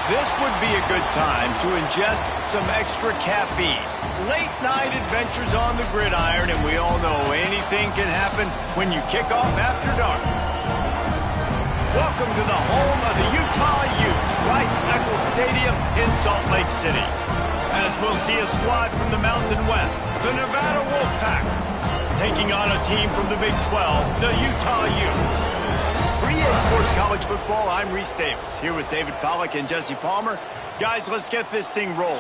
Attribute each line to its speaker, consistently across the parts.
Speaker 1: This would be a good time to ingest some extra caffeine. Late night adventures on the gridiron, and we all know anything can happen when you kick off after dark. Welcome to the home of the Utah Utes, Rice-Eccles Stadium in Salt Lake City. As we'll see a squad from the Mountain West, the Nevada Wolfpack, taking on a team from the Big 12, the Utah Utes. For EA Sports College Football, I'm Reese Davis, here with David Pollack and Jesse Palmer. Guys, let's get this thing rolling.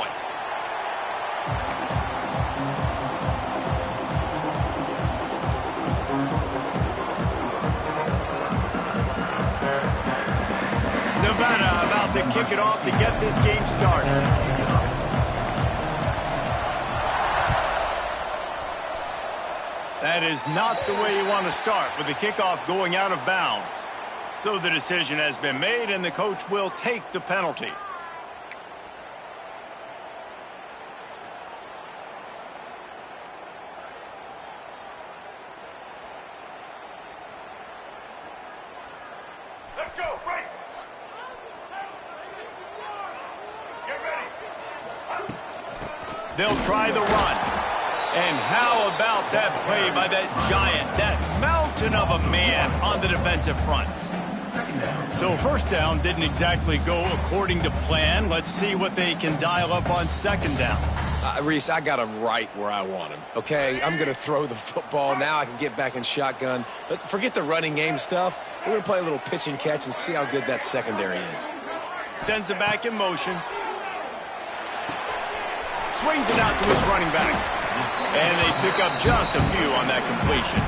Speaker 1: Nevada about to kick it off to get this game started. That is not the way you want to start with the kickoff going out of bounds. So the decision has been made, and the coach will take the penalty.
Speaker 2: Let's go, right. Get ready.
Speaker 1: They'll try the run. And how about that play by that giant, that mountain of a man on the defensive front? So first down didn't exactly go according to plan. Let's see what they can dial up on second down.
Speaker 3: Reese, I got him right where I want him, okay? I'm going to throw the football. Now I can get back in shotgun. Let's forget the running game stuff. We're going to play a little pitch and catch and see how good that secondary is.
Speaker 1: Sends it back in motion. Swings it out to his running back. And they pick up just a few on that completion.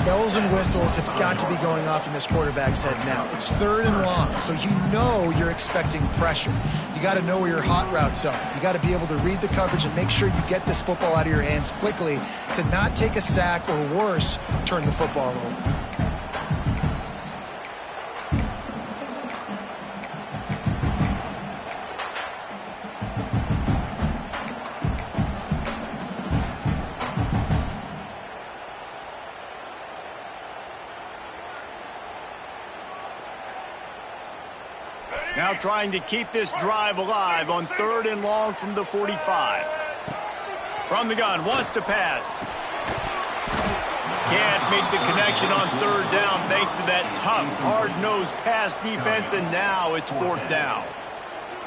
Speaker 4: Bells and whistles have got to be going off in this quarterback's head now. It's third and long, so you know you're expecting pressure. You got to know where your hot routes are. You got to be able to read the coverage and make sure you get this football out of your hands quickly to not take a sack or worse, turn the football over.
Speaker 1: Now trying to keep this drive alive on third and long from the 45. From the gun, wants to pass. Can't make the connection on third down thanks to that tough, hard-nosed pass defense, and now it's fourth down.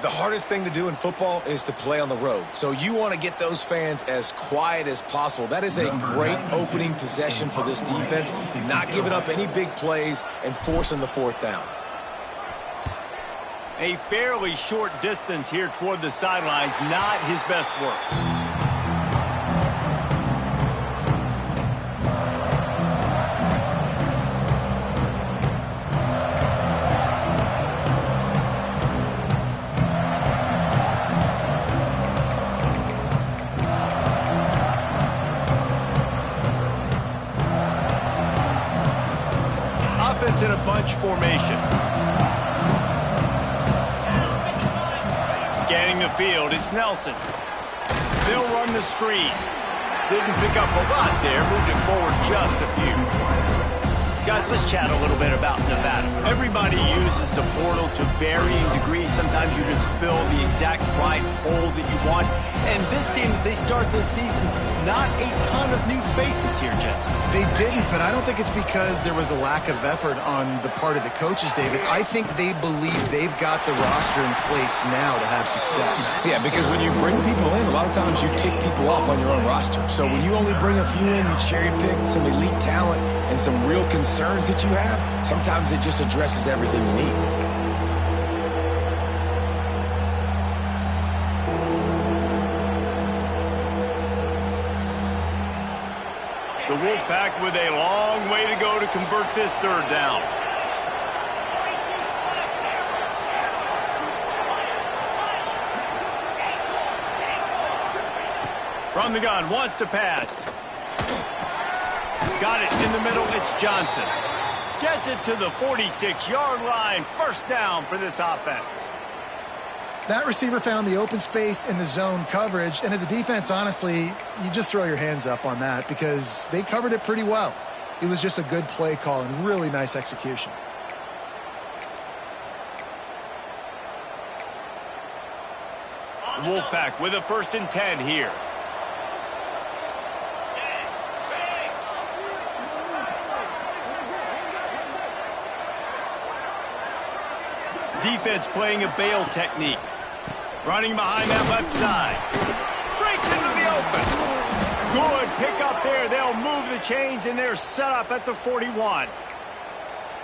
Speaker 3: The hardest thing to do in football is to play on the road. So you want to get those fans as quiet as possible. That is a great opening possession for this defense, not giving up any big plays and forcing the fourth down.
Speaker 1: A fairly short distance here toward the sidelines, not his best work. Offense in a bunch formation. Scanning the field, it's Nelson. They'll run the screen. Didn't pick up a lot there, moved it forward just a few. Guys, let's chat a little bit about Nevada. Everybody uses the portal to varying degrees. Sometimes you just fill the exact right hole that you want. And this team, as they start this season, not a ton of new faces here, Jesse.
Speaker 4: They didn't, but I don't think it's because there was a lack of effort on the part of the coaches, David. I think they believe they've got the roster in place now to have success.
Speaker 3: Yeah, because when you bring people in, a lot of times you tick people off on your own roster. So when you only bring a few in, you cherry pick some elite talent and some real concerns that you have, sometimes it just addresses everything you need.
Speaker 1: The Wolfpack with a long way to go to convert this third down. From the gun, wants to pass. Got it in the middle, it's Johnson. Gets it to the 46-yard line. First down for this offense.
Speaker 4: That receiver found the open space in the zone coverage, and as a defense, honestly, you just throw your hands up on that because they covered it pretty well. It was just a good play call and really nice execution.
Speaker 1: Wolfpack with a 1st and 10 here. Defense playing a bail technique. Running behind that left side. Breaks into the open. Good pick up there. They'll move the chains, and they're set up at the 41.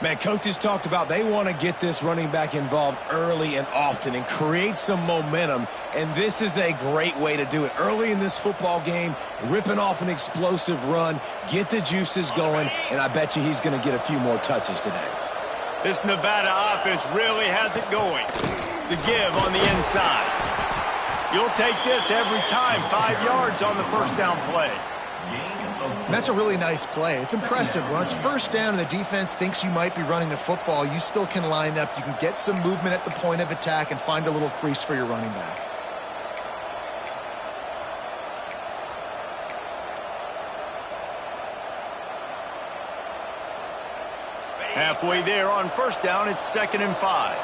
Speaker 3: Man, coaches talked about they want to get this running back involved early and often and create some momentum, and this is a great way to do it. Early in this football game, ripping off an explosive run, get the juices going, and I bet you he's going to get a few more touches today.
Speaker 1: This Nevada offense really has it going. The give on the inside. You'll take this every time. 5 yards on the 1st down play.
Speaker 4: And that's a really nice play. It's impressive. When it's 1st down and the defense thinks you might be running the football, you still can line up. You can get some movement at the point of attack and find a little crease for your running back.
Speaker 1: Halfway there on 1st down, it's 2nd and 5.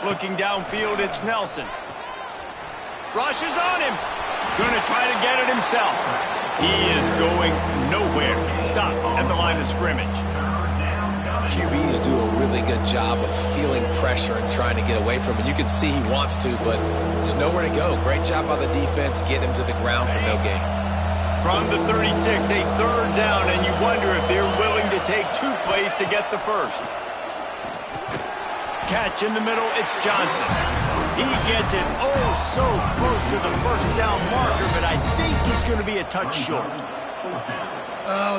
Speaker 1: Looking downfield, it's Nelson. Rushes on him. Gonna try to get it himself. He is going nowhere. Stop at the line of scrimmage.
Speaker 3: QBs do a really good job of feeling pressure and trying to get away from it. You can see he wants to, but there's nowhere to go. Great job by the defense getting him to the ground for no gain.
Speaker 1: From the 36, a 3rd down, and you wonder if they're willing to take 2 plays to get the 1st. Catch in the middle, it's Johnson. He gets it so close to the 1st down marker, but I think he's going to be a touch short.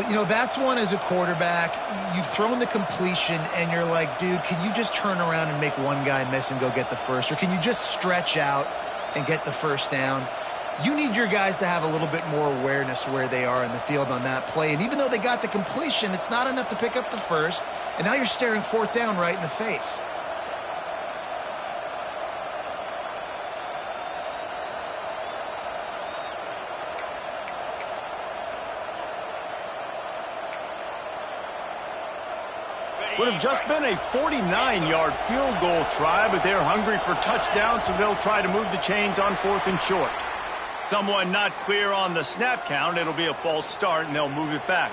Speaker 4: You know, that's one as a quarterback. You've thrown the completion, and you're like, dude, can you just turn around and make one guy miss and go get the 1st? Or can you just stretch out and get the 1st down? You need your guys to have a little bit more awareness where they are in the field on that play. And even though they got the completion, it's not enough to pick up the 1st. And now you're staring 4th down right in the face.
Speaker 1: Would have just been a 49-yard field goal try, but they're hungry for touchdowns, so they'll try to move the chains on 4th and short. Someone not clear on the snap count. It'll be a false start, and they'll move it back.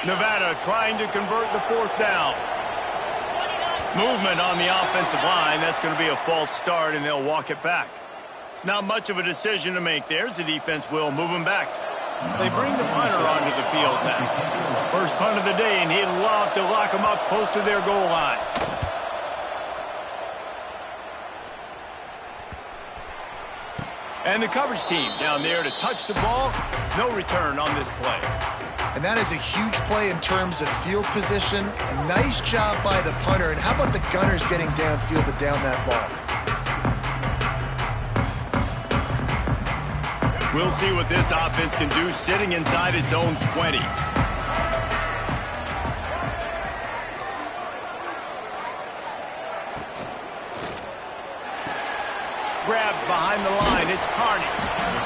Speaker 1: Nevada trying to convert the 4th down. Movement on the offensive line. That's going to be a false start, and they'll walk it back. Not much of a decision to make there, as the defense will move him back. They bring the punter onto the field now. First punt of the day, and he'd love to lock him up close to their goal line. And the coverage team down there to touch the ball. No return on this play.
Speaker 4: And that is a huge play in terms of field position. A nice job by the punter. And how about the Gunners getting downfield to down that ball?
Speaker 1: We'll see what this offense can do sitting inside its own 20. Grabbed behind the line, it's Carney.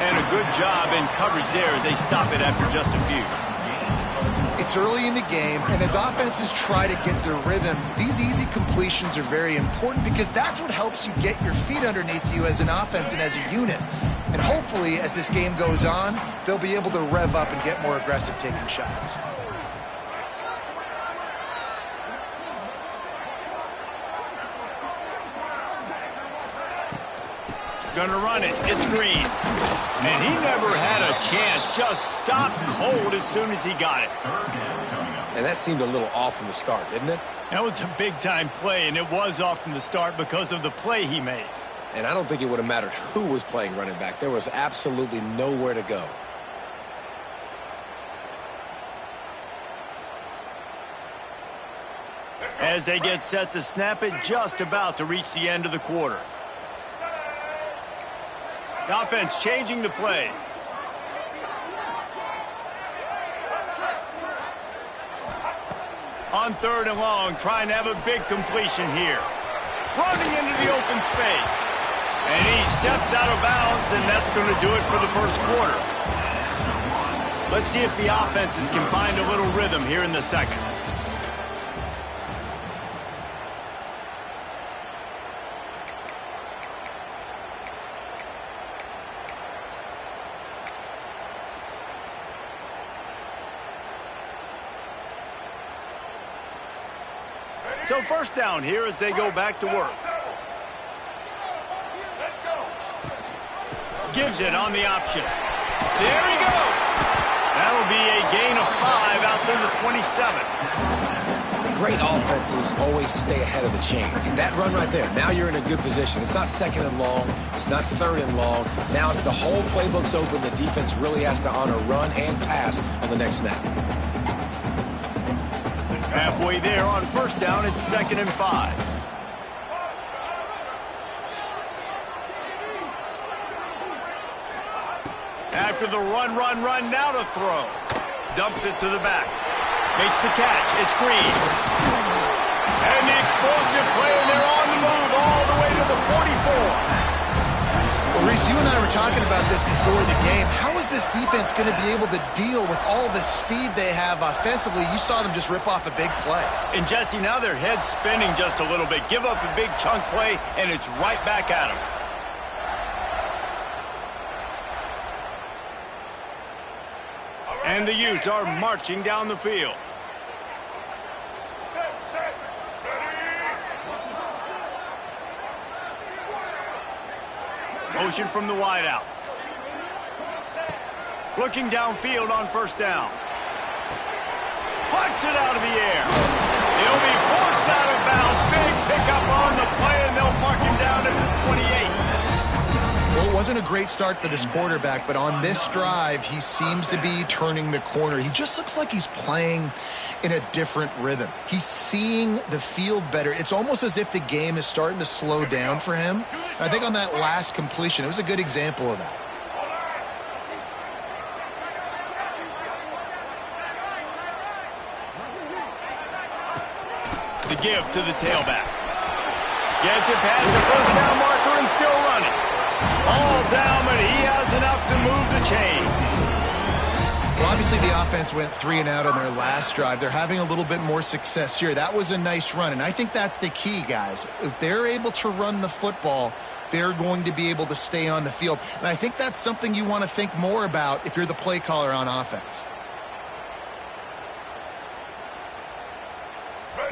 Speaker 1: And a good job in coverage there as they stop it after just a few.
Speaker 4: It's early in the game, and as offenses try to get their rhythm, these easy completions are very important because that's what helps you get your feet underneath you as an offense and as a unit. And hopefully, as this game goes on, they'll be able to rev up and get more aggressive taking shots.
Speaker 1: Gonna run it. It's Green. And he never had a chance. Just stopped cold as soon as he got it.
Speaker 3: And that seemed a little off from the start, didn't it?
Speaker 1: That was a big-time play, and it was off from the start because of the play he made.
Speaker 3: And I don't think it would have mattered who was playing running back. There was absolutely nowhere to go.
Speaker 1: As they get set to snap it, just about to reach the end of the quarter. The offense changing the play. On 3rd and long, trying to have a big completion here. Running into the open space. And he steps out of bounds, and that's going to do it for the first quarter. Let's see if the offenses can find a little rhythm here in the second. So first down here as they go back to work. Gives it on the option. There he goes. That'll be a gain of 5 out to the 27.
Speaker 3: Great offenses always stay ahead of the chains. That run right there, now you're in a good position. It's not 2nd and long. It's not 3rd and long. Now it's the whole playbook's open. The defense really has to honor run and pass on the next snap.
Speaker 1: Halfway there on first down, it's 2nd and 5. After the run, now to throw. Dumps it to the back. Makes the catch. It's Green. And the explosive play, and they're on the move all the way to the 44.
Speaker 4: Well, Reese, you and I were talking about this before the game. How is this defense going to be able to deal with all the speed they have offensively? You saw them just rip off a big play.
Speaker 1: And, Jesse, now their head's spinning just a little bit. Give up a big chunk play, and it's right back at them. And the Utes are marching down the field. Motion from the wideout. Looking downfield on first down. Puts it out of the air. He'll be forced out of bounds. Big pickup on the play, and they'll mark him down at the 28.
Speaker 4: Well, it wasn't a great start for this quarterback, but on this drive, he seems to be turning the corner. He just looks like he's playing in a different rhythm. He's seeing the field better. It's almost as if the game is starting to slow down for him. And I think on that last completion, it was a good example of that.
Speaker 1: The give to the tailback. Gets it past the first down marker and still running. All down, but he has enough to move the chains.
Speaker 4: Well, obviously the offense went 3 and out on their last drive. They're having a little bit more success here. That was a nice run, and I think that's the key, guys. If they're able to run the football, they're going to be able to stay on the field. And I think that's something you want to think more about if you're the play caller on offense.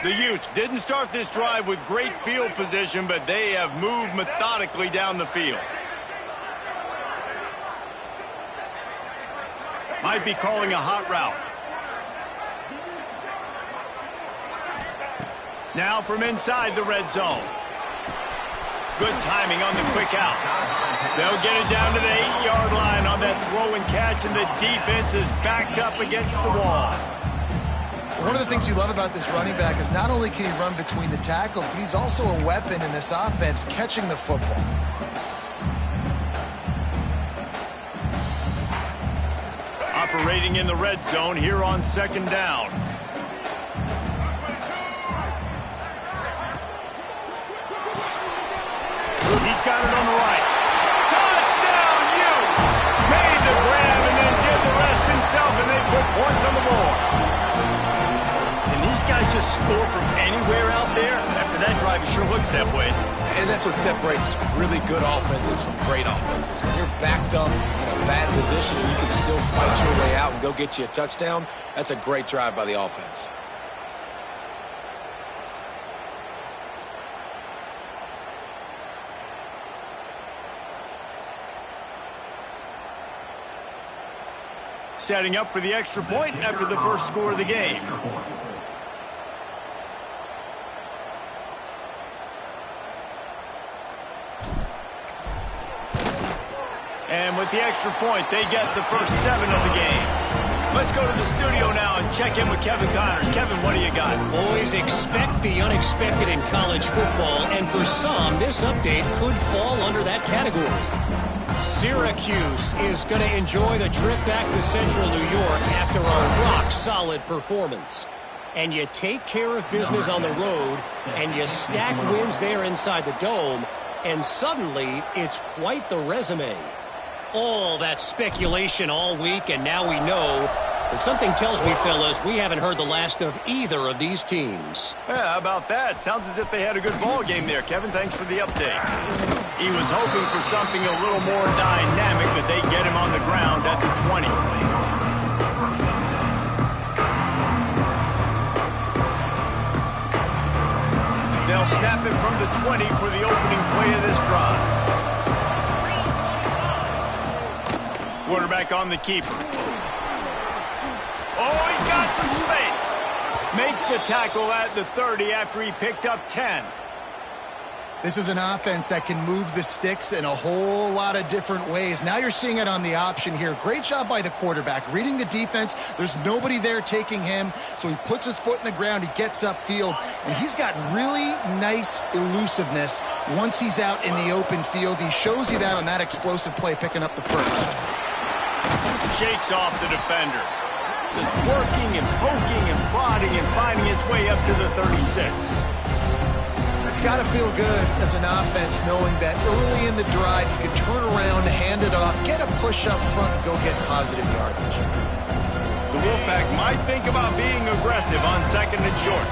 Speaker 1: The Utes didn't start this drive with great field position, but they have moved methodically down the field. Might be calling a hot route. Now from inside the red zone. Good timing on the quick out. They'll get it down to the 8-yard line on that throw and catch, and the defense is backed up against the wall.
Speaker 4: One of the things you love about this running back is not only can he run between the tackles, but he's also a weapon in this offense catching the football.
Speaker 1: Operating in the red zone here on second down. He's got it on the right. Touchdown, Utes! Made the grab and then did the rest himself, and they put points on the board. And these guys just score from anywhere out there. After that drive, it sure looks that way.
Speaker 3: And that's what separates really good offenses from great offenses. When you're backed up in a bad position and you can still fight your way out and go get you a touchdown, that's a great drive by the offense.
Speaker 1: Setting up for the extra point after the first score of the game. And with the extra point, they get the first 7 of the game. Let's go to the studio now and check in with Kevin Connors. Kevin, what do you got?
Speaker 5: Boys, expect the unexpected in college football, and for some, this update could fall under that category. Syracuse is going to enjoy the trip back to Central New York after a rock-solid performance. And you take care of business on the road, and you stack wins there inside the Dome, and suddenly it's quite the resume. All that speculation all week, and now we know. But something tells me, fellas, we haven't heard the last of either of these teams.
Speaker 1: Yeah, how about that? Sounds as if they had a good ball game there. Kevin, thanks for the update. He was hoping for something a little more dynamic, but they get him on the ground at the 20. They'll snap it from the 20 for the opening play of this drive. Quarterback on the keeper. Oh, he's got some space. Makes the tackle at the 30 after he picked up 10.
Speaker 4: This is an offense that can move the sticks in a whole lot of different ways. Now you're seeing it on the option here. Great job by the quarterback. Reading the defense, there's nobody there taking him, so he puts his foot in the ground, he gets upfield, and he's got really nice elusiveness once he's out in the open field. He shows you that on that explosive play, picking up the first.
Speaker 1: Shakes off the defender. Just working and poking and prodding and finding his way up to the 36.
Speaker 4: It's got to feel good as an offense knowing that early in the drive you can turn around, hand it off, get a push up front, and go get positive yardage.
Speaker 1: The Wolfpack might think about being aggressive on 2nd and short.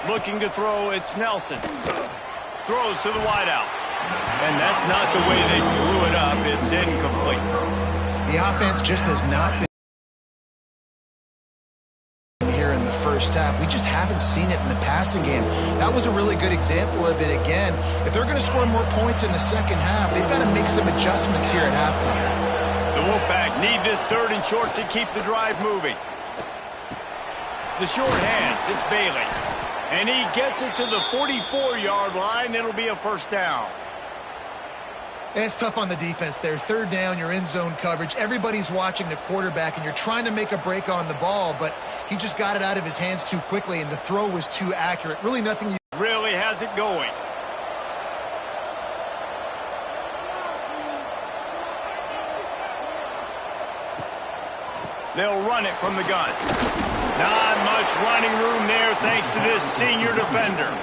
Speaker 1: Looking to throw, it's Nelson. Throws to the wideout. And that's not the way they drew it up. It's incomplete.
Speaker 4: The offense just has not been here in the first half. We just haven't seen it in the passing game. That was a really good example of it again. If they're going to score more points in the second half, they've got to make some adjustments here at halftime.
Speaker 1: The Wolfpack need this 3rd and short to keep the drive moving. The short hands, it's Bailey. And he gets it to the 44-yard line. It'll be a first down.
Speaker 4: It's tough on the defense there. 3rd down, you're in zone coverage. Everybody's watching the quarterback, and you're trying to make a break on the ball, but he just got it out of his hands too quickly, and the throw was too accurate. Really nothing you...
Speaker 1: Really has it going. They'll run it from the gun. Not much running room there thanks to this senior defender.